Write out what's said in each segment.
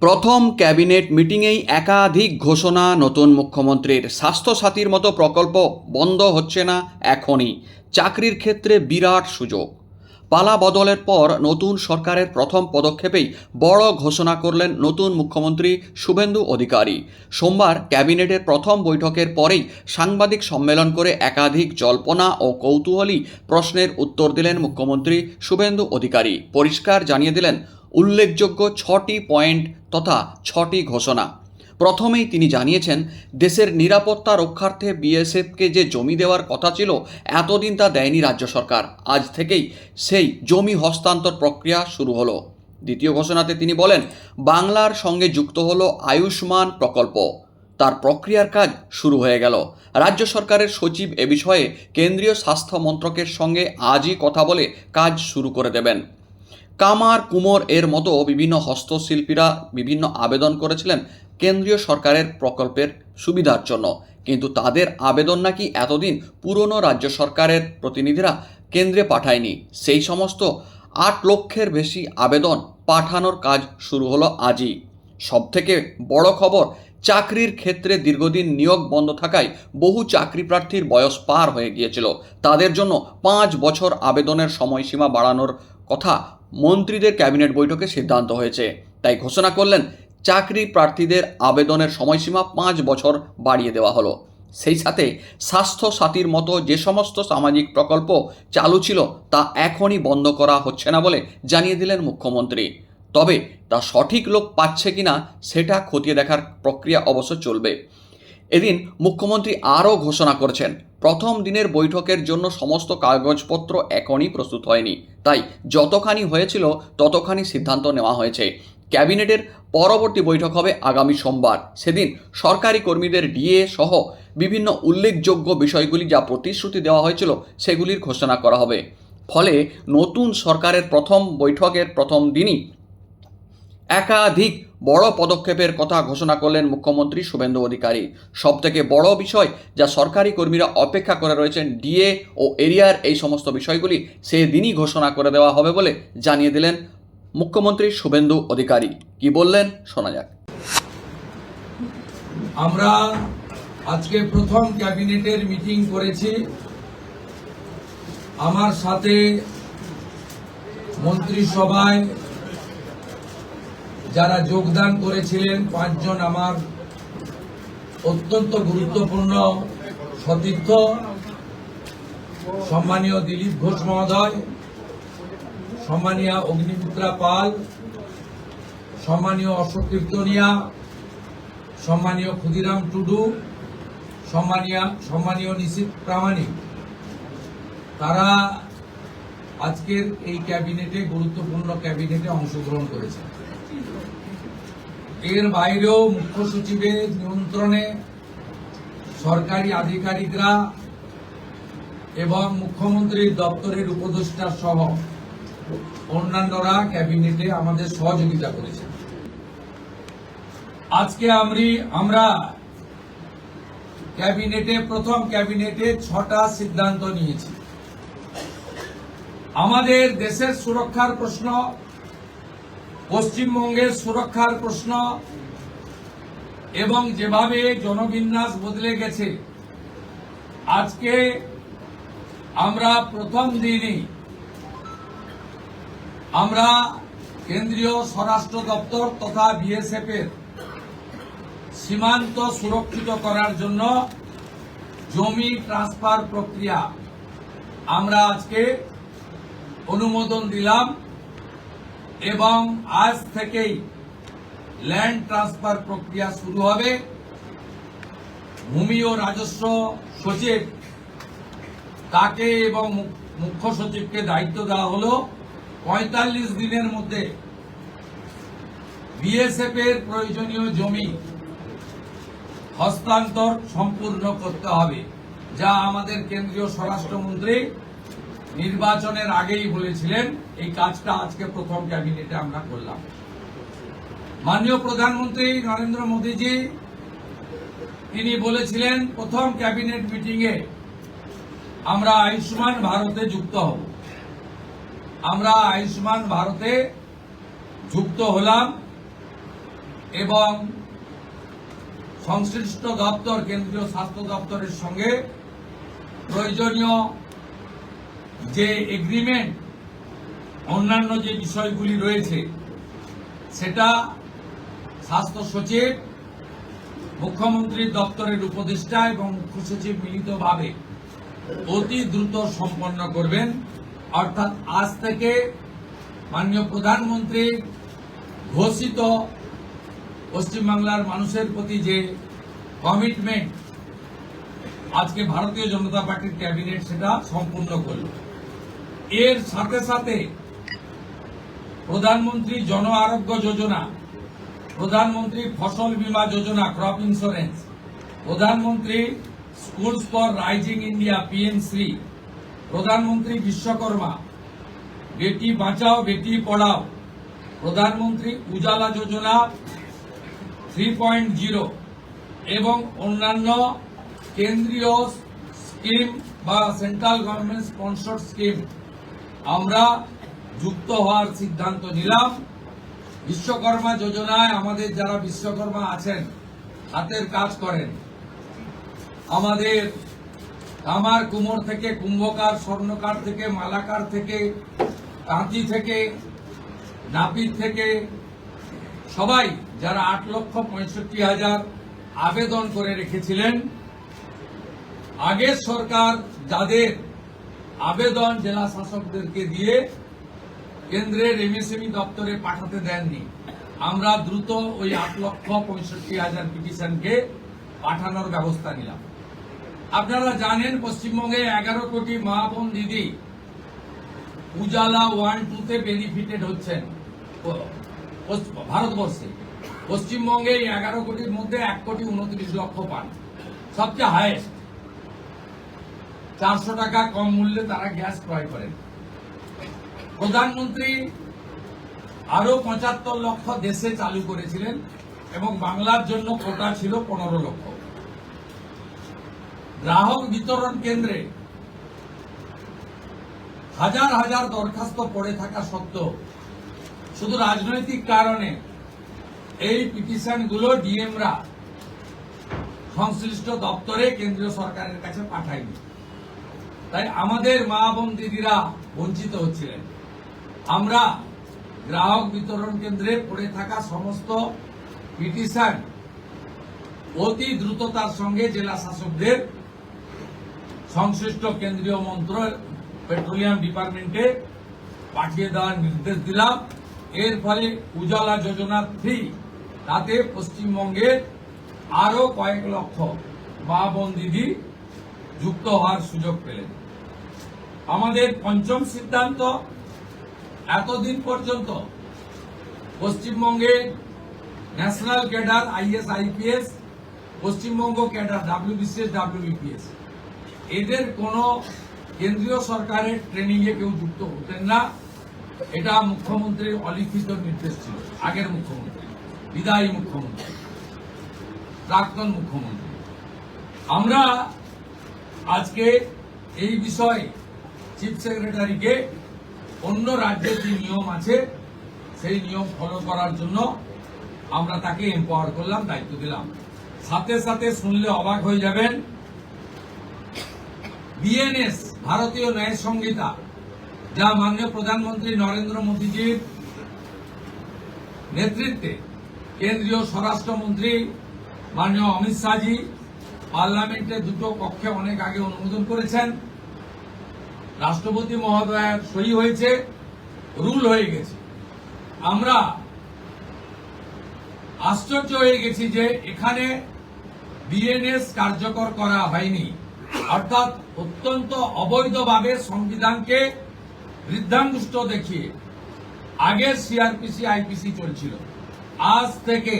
প্রথম ক্যাবিনেট মিটিংয়েই একাধিক ঘোষণা নতুন মুখ্যমন্ত্রীর। স্বাস্থ্যসাথীর মতো প্রকল্প বন্ধ হচ্ছে না এখনই। চাকরির ক্ষেত্রে বিরাট সুযোগ। পালা বদলের পর নতুন সরকারের প্রথম পদক্ষেপেই বড় ঘোষণা করলেন নতুন মুখ্যমন্ত্রী শুভেন্দু অধিকারী। সোমবার ক্যাবিনেটের প্রথম বৈঠকের পরেই সাংবাদিক সম্মেলন করে একাধিক জল্পনা ও কৌতূহলী প্রশ্নের উত্তর দিলেন মুখ্যমন্ত্রী শুভেন্দু অধিকারী। পরিষ্কার জানিয়ে দিলেন উল্লেখযোগ্য 6টি পয়েন্ট তথা 6টি ঘোষণা। প্রথমেই তিনি জানিয়েছেন, দেশের নিরাপত্তা রক্ষার্থে বিএসএফকে যে জমি দেওয়ার কথা ছিল এতদিন তা দেয়নি রাজ্য সরকার। আজ থেকেই সেই জমি হস্তান্তর প্রক্রিয়া শুরু হলো। দ্বিতীয় ঘোষণাতে তিনি বলেন, বাংলার সঙ্গে যুক্ত হলো আয়ুষ্মান প্রকল্প, তার প্রক্রিয়ার কাজ শুরু হয়ে গেল। রাজ্য সরকারের সচিব এ বিষয়ে কেন্দ্রীয় স্বাস্থ্য মন্ত্রকের সঙ্গে আজই কথা বলে কাজ শুরু করে দেবেন। কামার কুমোর এর মতো বিভিন্ন হস্তশিল্পীরা বিভিন্ন আবেদন করেছিলেন কেন্দ্রীয় সরকারের প্রকল্পের সুবিধার জন্য, কিন্তু তাদের আবেদন নাকি এতদিন পুরনো রাজ্য সরকারের প্রতিনিধিরা কেন্দ্রে পাঠায়নি। সেই সমস্ত 8 লক্ষের বেশি আবেদন পাঠানোর কাজ শুরু হলো আজই। সবথেকে বড় খবর, চাকরির ক্ষেত্রে দীর্ঘদিন নিয়োগ বন্ধ থাকায় বহু চাকরি প্রার্থীর বয়স পার হয়ে গিয়েছিল। তাদের জন্য 5 বছর আবেদনের সময়সীমা বাড়ানোর কথা মন্ত্রীদের ক্যাবিনেট বৈঠকে সিদ্ধান্ত হয়েছে। তাই ঘোষণা করলেন, চাকরি প্রার্থীদের আবেদনের সময়সীমা 5 বছর বাড়িয়ে দেওয়া হলো। সেই সাথে স্বাস্থ্য সাথীর মতো যে সমস্ত সামাজিক প্রকল্প চালু ছিল তা এখনই বন্ধ করা হচ্ছে না বলে জানিয়ে দিলেন মুখ্যমন্ত্রী। তবে তা সঠিক লোক পাচ্ছে কিনা সেটা খতিয়ে দেখার প্রক্রিয়া অবশ্য চলবে। এদিন মুখ্যমন্ত্রী আরও ঘোষণা করেছেন, প্রথম দিনের বৈঠকের জন্য সমস্ত কাগজপত্র এখনই প্রস্তুত হয়নি, তাই যতখানি হয়েছিল ততখানি সিদ্ধান্ত নেওয়া হয়েছে। ক্যাবিনেটের পরবর্তী বৈঠক হবে আগামী সোমবার। সেদিন সরকারি কর্মীদের ডিএ সহ বিভিন্ন উল্লেখযোগ্য বিষয়গুলি যা প্রতিশ্রুতি দেওয়া হয়েছিল সেগুলির ঘোষণা করা হবে। ফলে নতুন সরকারের প্রথম বৈঠকের প্রথম দিনই একাধিক বড় পদক্ষেপের কথা ঘোষণা করলেন মুখ্যমন্ত্রী শুভেন্দু অধিকারী। সবথেকে বড় বিষয় যা সরকারি কর্মীরা অপেক্ষা করে রয়েছেন, ডিএ ও এরিয়ার এই সমস্ত বিষয়গুলি সেদিনই ঘোষণা করে দেওয়া হবে বলে জানিয়ে দিলেন মুখ্যমন্ত্রী শুভেন্দু অধিকারী। কি বললেন শোনা যাক। আমরা আজকে প্রথম ক্যাবিনেটের মিটিং করেছি। আমার সাথে মন্ত্রিসভায় যারা যোগদান করেছিলেন 5 জন আমার অত্যন্ত গুরুত্বপূর্ণ সতীর্থ, সম্মানীয় দিলীপ ঘোষ মহোদয়, সম্মানীয় অগ্নিমিত্রা পাল, সম্মানীয় অশোক কীর্তনিয়া, সম্মানীয় ক্ষুদিরাম টুডু, সম্মানীয় নিশীথ প্রামাণিক, তারা আজকের এই ক্যাবিনেটে গুরুত্বপূর্ণ ক্যাবিনেটে অংশগ্রহণ করেছে। এর বাইরেও মুখ্য সচিবের নিয়ন্ত্রণে সরকারি আধিকারিকরা এবং মুখ্যমন্ত্রীর দপ্তরের উপদেষ্টা সহ অন্যান্যরা ক্যাবিনেটে আমাদের সহযোগিতা করেছে। আজকে আমরা প্রথম ক্যাবিনেটে 6টা সিদ্ধান্ত নিয়েছি। আমাদের দেশের সুরক্ষার প্রশ্ন, পশ্চিমবঙ্গের সুরক্ষার প্রশ্ন এবং যেভাবে জনবিন্যাস বদলে গেছে, আজকে আমরা প্রথম দিনই আমরা কেন্দ্রীয় স্বরাষ্ট্র দপ্তর তথা বিএসএফ এর সীমান্ত সুরক্ষিত করার জন্য জমি ট্রান্সফার প্রক্রিয়া আমরা আজকে অনুমোদন দিলাম এবং আজ থেকেই ল্যান্ড ট্রান্সফার প্রক্রিয়া শুরু হবে। ভূমি ও রাজস্ব সচিব তাকে এবং মুখ্য সচিবকে দায়িত্ব দেওয়া হলো 45 দিনের মধ্যে বিএসএফ এর প্রয়োজনীয় জমি হস্তান্তর সম্পূর্ণ করতে হবে, যা আমাদের কেন্দ্রীয় স্বরাষ্ট্রমন্ত্রী নির্বাচনের আগেই বলেছিলেন। এই কাজটা আজকে প্রথম ক্যাবিনেটে আমরা করলাম। মাননীয় প্রধানমন্ত্রী নরেন্দ্র মোদীজি তিনি বলেছিলেন প্রথম ক্যাবিনেট মিটিংয়ে আমরা আয়ুষ্মান ভারতে যুক্ত হব। আমরা আয়ুষ্মান ভারতে যুক্ত হলাম এবং সংশ্লিষ্ট দপ্তর কেন্দ্রীয় স্বাস্থ্য দপ্তরের সঙ্গে প্রয়োজনীয় যে এগ্রিমেন্ট অন্যান্য যে বিষয়গুলি রয়েছে সেটা স্বাস্থ্য সচিব, মুখ্যমন্ত্রীর দপ্তরের উপদেষ্টা এবং মুখ্য সচিব মিলিতভাবে অতি দ্রুত সম্পন্ন করবেন। অর্থাৎ আজ থেকে মাননীয় প্রধানমন্ত্রী ঘোষিত পশ্চিমবাংলার মানুষের প্রতি যে কমিটমেন্ট আজকে ভারতীয় জনতা পার্টির ক্যাবিনেট সেটা সম্পূর্ণ করল। এর সাথে সাথে প্রধানমন্ত্রী জন আরোগ্য যোজনা, প্রধানমন্ত্রী ফসল বীমা যোজনা ক্রপ ইন্স্যুরেন্স, প্রধানমন্ত্রী স্কুলস ফর রাইজিং ইন্ডিয়া পিএম-শ্রী, প্রধানমন্ত্রী বিশ্বকর্মা, বেটি বাঁচাও বেটি পড়াও, প্রধানমন্ত্রী উজালা যোজনা 3.0 এবং অন্যান্য কেন্দ্রীয় স্কিম বা সেন্ট্রাল গভর্নমেন্ট স্পন্সর্ড স্কিম আমরা যুক্ত হওয়ার সিদ্ধান্ত নিলাম। বিশ্বকর্মা যোজনায় আমাদের যারা বিশ্বকর্মা আছেন, হাতের কাজ করেন, আমাদের কামার কুমোর থেকে কুম্ভকার, স্বর্ণকার থেকে মালাকার থেকে তাঁতি থেকে নাপিত থেকে সবাই যারা 8,65,000 আবেদন করে রেখেছিলেন, আগের সরকার যাদের আবেদন জেলা শাসকদেরকে দিয়ে কেন্দ্রের এমএসএমই দপ্তরে পাঠাতে দেননি, আমরা দ্রুত ওই 8,65,000 পিটিশনকে পাঠানোর ব্যবস্থা নিলাম। আপনারা জানেন পশ্চিমবঙ্গে 11 কোটি মা বোন দিদি উজালা 1-2 তে বেনিফিটেড হচ্ছেন ভারতবর্ষে। পশ্চিমবঙ্গে 11 কোটির মধ্যে 1,29,00,000 পান, সবচেয়ে হাইয়েস্ট। 400 টাকা কম মূল্যে তারা গ্যাস ক্রয় করেন। প্রধানমন্ত্রী আরো 75 লক্ষ দেশে চালু করেছিলেন এবং বাংলার জন্য কোটা ছিল 15 লক্ষ। গ্রাহক বিতরণ কেন্দ্রে হাজার হাজার দরখাস্ত পড়ে থাকা সত্ত্বেও শুধু রাজনৈতিক কারণে এই পিটিশনগুলো ডিএমরা সংশ্লিষ্ট দপ্তরে কেন্দ্রীয় সরকারের কাছে পাঠায়নি। তাই আমাদের মা বোন দিদিরা বঞ্চিত হচ্ছিলেন। আমরা গ্রাহক বিতরণ কেন্দ্রে পড়ে থাকা সমস্ত পিটিশন অতি দ্রুততার সঙ্গে জেলা শাসকদের সংশ্লিষ্ট কেন্দ্রীয় মন্ত্রক পেট্রোলিয়াম ডিপার্টমেন্টে পাঠিয়ে দেওয়ার নির্দেশ দিলাম। এর ফলে উজালা যোজনা 3 তাতে পশ্চিমবঙ্গের আরো কয়েক লক্ষ মা বোন দিদি যুক্ত হওয়ার সুযোগ পেলেন। আমাদের পঞ্চম সিদ্ধান্ত, এতদিন পর্যন্ত পশ্চিমবঙ্গে national cadre is IPS, Paschimbanga cadre WBCS WBPS এদের কোনো কেন্দ্রীয় সরকারের ট্রেনিং এ কেউ যুক্ত হতেন না। এটা মুখ্যমন্ত্রীর অলিখিত নির্দেশ ছিল। আগের মুখ্যমন্ত্রী, বিদায়ী মুখ্যমন্ত্রী, প্রাক্তন মুখ্যমন্ত্রী। আমরা আজকে এই বিষয়ে চিফ সেক্রেটারিকে অন্য রাজ্যের যে নিয়ম আছে সেই নিয়ম ফলো করার জন্য আমরা তাকে এম্পাওয়ার করলাম, দায়িত্ব দিলাম। সাথে সাথে শুনলে অবাক হয়ে যাবেন, বিএনএস ভারতীয় ন্যায় সংহিতা, যা মাননীয় প্রধানমন্ত্রী নরেন্দ্র মোদীজির নেতৃত্বে কেন্দ্রীয় স্বরাষ্ট্রমন্ত্রী মাননীয় অমিত শাহজি পার্লামেন্টের দুটো কক্ষে অনেক আগে অনুমোদন করেছেন, রাষ্ট্রপতি মহোদয়ের সই হয়েছে, রুল হয়ে গেছে। আমরা আশ্চর্য হয়ে গেছি যে এখানে বিএনএস কার্যকর করা হয়নি, অর্থাৎ অত্যন্ত অবৈধভাবে সংবিধানকে বৃদ্ধাঙ্গুষ্ঠ দেখিয়ে আগের সিআরপিসি আইপিসি চলছিল। আজ থেকে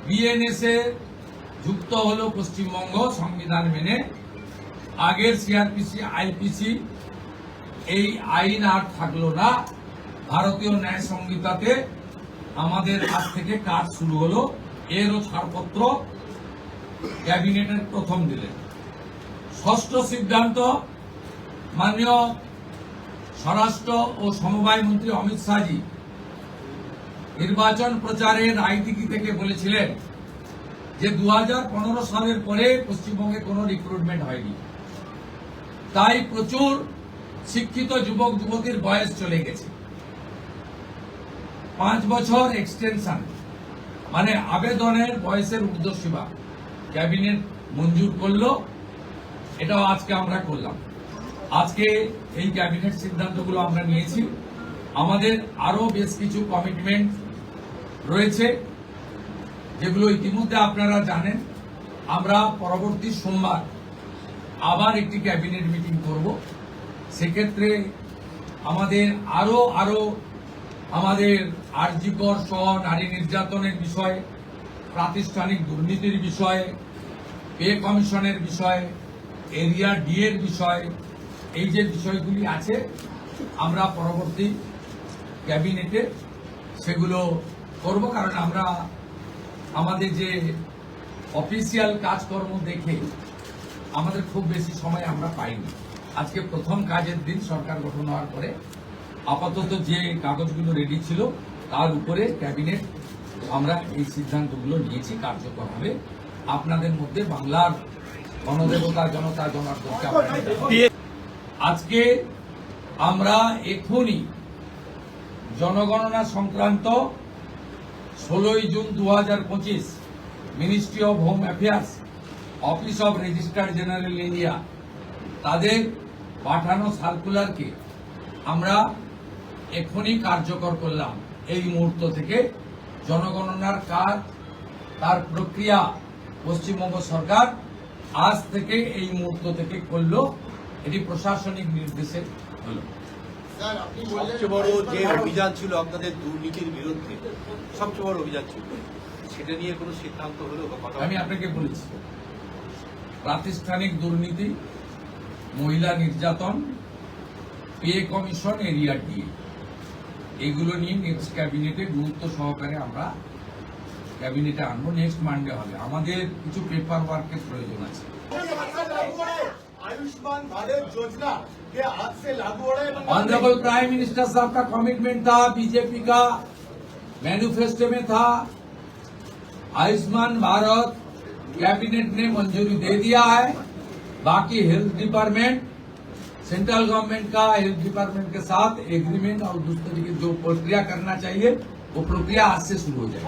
বিএনএস এ যুক্ত হলো পশ্চিমবঙ্গ সংবিধান মেনে। আগের সিআরপিসি আইপিসি এই আইন আর থাকলো না। ভারতীয় ন্যায় সংহিতাতে আমাদের আজ থেকে কাজ শুরু হলো। এরও ছাড়পত্র ক্যাবিনেটের প্রথম দিলেন। ষষ্ঠ সিদ্ধান্ত, মাননীয় স্বরাষ্ট্র ও সমবায় মন্ত্রী অমিত শাহজি নির্বাচন প্রচারে রায়দিঘি থেকে বলেছিলেন যে 2015 সালের পরে পশ্চিমবঙ্গে কোনো রিক্রুটমেন্ট হয়নি, তাই প্রচুর শিক্ষিত যুবক যুবতীর বয়স চলে গেছে। 5 বছর এক্সটেনশন মানে আবেদনের বয়সের ঊর্ধ্বসীমা ক্যাবিনেট মঞ্জুর করলো, এটাও আজকে আমরা করলাম। আজকে এই ক্যাবিনেট সিদ্ধান্তগুলো আমরা নিয়েছি। আমাদের আরো বেশ কিছু কমিটমেন্ট রয়েছে যেগুলো ইতিমধ্যে আপনারা জানেন। আমরা পরবর্তী সোমবার আবার একটি ক্যাবিনেট মিটিং করব। সেক্ষেত্রে আমাদের আরো আমাদের আরজিকর সহ নারী নির্যাতনের বিষয়ে, প্রাতিষ্ঠানিক দুর্নীতির বিষয়ে, পে কমিশনের বিষয়ে, এরিয়া ডি এর বিষয়ে, এই যে বিষয়গুলি আছে আমরা পরবর্তী ক্যাবিনেটে সেগুলো করব। কারণ আমরা আমাদের যে অফিসিয়াল কাজকর্ম দেখে আমাদের খুব বেশি সময় আমরা পাইনি। আজকে প্রথম কাজের দিন সরকার গঠন হওয়ার পরে আপাতত যে কাগজগুলো রেডি ছিল তার উপরে ক্যাবিনেট আমরা এই সিদ্ধান্তগুলো নিয়েছি, কার্যকর হবে। আপনাদের মধ্যে বাংলার গণদেবতা জনতা জনার্দনকে আজকে আমরা এখনই জনগণনা সংক্রান্ত 16 June 2025 ministry of home affairs, office of registrar general India তাদের পাঠানো সার্কুলারকে আমরা এখনই কার্যকর করলাম। এই মুহূর্ত থেকে জনগণনার কাজ, তার প্রক্রিয়া পশ্চিমবঙ্গ সরকার আজ থেকে এই মুহূর্ত থেকে করলো। এটি প্রশাসনিক নির্দেশে হলো। সবচেয়ে বড় যে অভিযান ছিল আপনাদের দুর্নীতির বিরুদ্ধে, সবচেয়ে বড় অভিযান ছিল, সেটা নিয়ে কোনো সিদ্ধান্ত হলো? আমি আপনাকে বলেছি, প্রাতিষ্ঠানিক দুর্নীতি, মহিলা নির্যাতন, পে কমিশন, এরিয়া ডি, এগুলো নিয়ে নেক্সট ক্যাবিনেটে গুরুত্ব সহকারে আমরা ক্যাবিনেটে আনবো। নেক্সট মানডে হবে। আমাদের কিছু পেপার ওয়ার্কের প্রয়োজন আছে। आयुष्मान भारत योजना के आज से लागू हो रहे हैं। ऑनरेबल प्राइम मिनिस्टर साहब का कमिटमेंट था, बीजेपी का मैनिफेस्टो में था। आयुष्मान भारत कैबिनेट ने मंजूरी दे दिया है। बाकी हेल्थ डिपार्टमेंट, सेंट्रल गवर्नमेंट का हेल्थ डिपार्टमेंट के साथ एग्रीमेंट और दूसरे की जो प्रक्रिया करना चाहिए वो प्रक्रिया आज से शुरू हो जाएगी।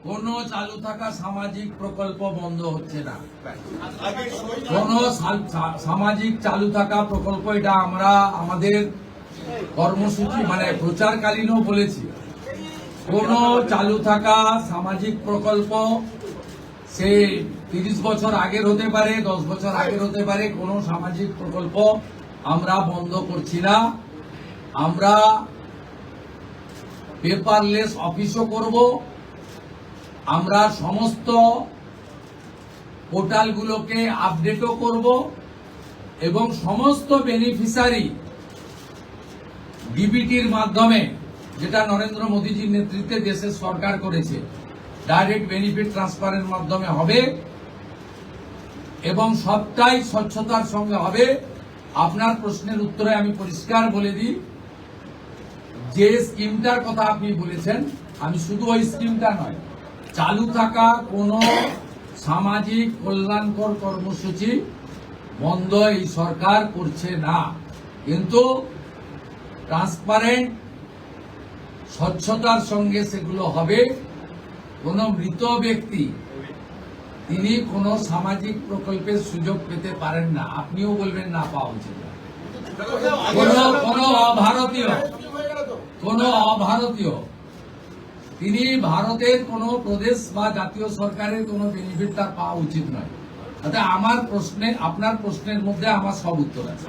কোন চালু থাকা সামাজিক প্রকল্প বন্ধ হচ্ছে না। কোন সামাজিক চালু থাকা প্রকল্প, এটা আমরা আমাদের কর্মসূচি মানে প্রচারকালীনও বলেছি। কোন চালু থাকা সামাজিক প্রকল্প সে 30 বছর আগের হতে পারে, 10 বছর আগের হতে পারে, কোন সামাজিক প্রকল্প আমরা বন্ধ করছি না। আমরা পেপারলেস অফিসও করব। আমরা সমস্ত পোর্টালগুলোকে আপডেটও করব এবং সমস্ত বেনিফিশিয়ারি ডিবিটির মাধ্যমে, যেটা নরেন্দ্র মোদীজির নেতৃত্বে দেশের সরকার করেছে, ডাইরেক্ট বেনিফিট ট্রান্সফারের মাধ্যমে হবে এবং সবটাই স্বচ্ছতার সঙ্গে হবে। আপনার প্রশ্নের উত্তরে আমি পরিষ্কার বলে দিই, যে স্কিমটার কথা আপনি বলেছেন, আমি শুধু ওই স্কিমটা নয়, চালু থাকা কোন সামাজিক কল্যাণকর কর্মসূচি বন্ধ এই সরকার করছে না, কিন্তু ট্রান্সপারেন্ট স্বচ্ছতার সঙ্গে সেগুলো হবে। কোন মৃত ব্যক্তি তিনি কোন সামাজিক প্রকল্পের সুযোগ পেতে পারেন না, আপনিও বলবেন না পাওয়া উচিত। কোন অভারতীয় তিনি ভারতের কোন প্রদেশ বা জাতীয় সরকারের কোন বেনিফিট তার পাওয়া উচিত নয়। তাতে আমার প্রশ্নে, আপনার প্রশ্নের মধ্যে আমার সব উত্তর আছে।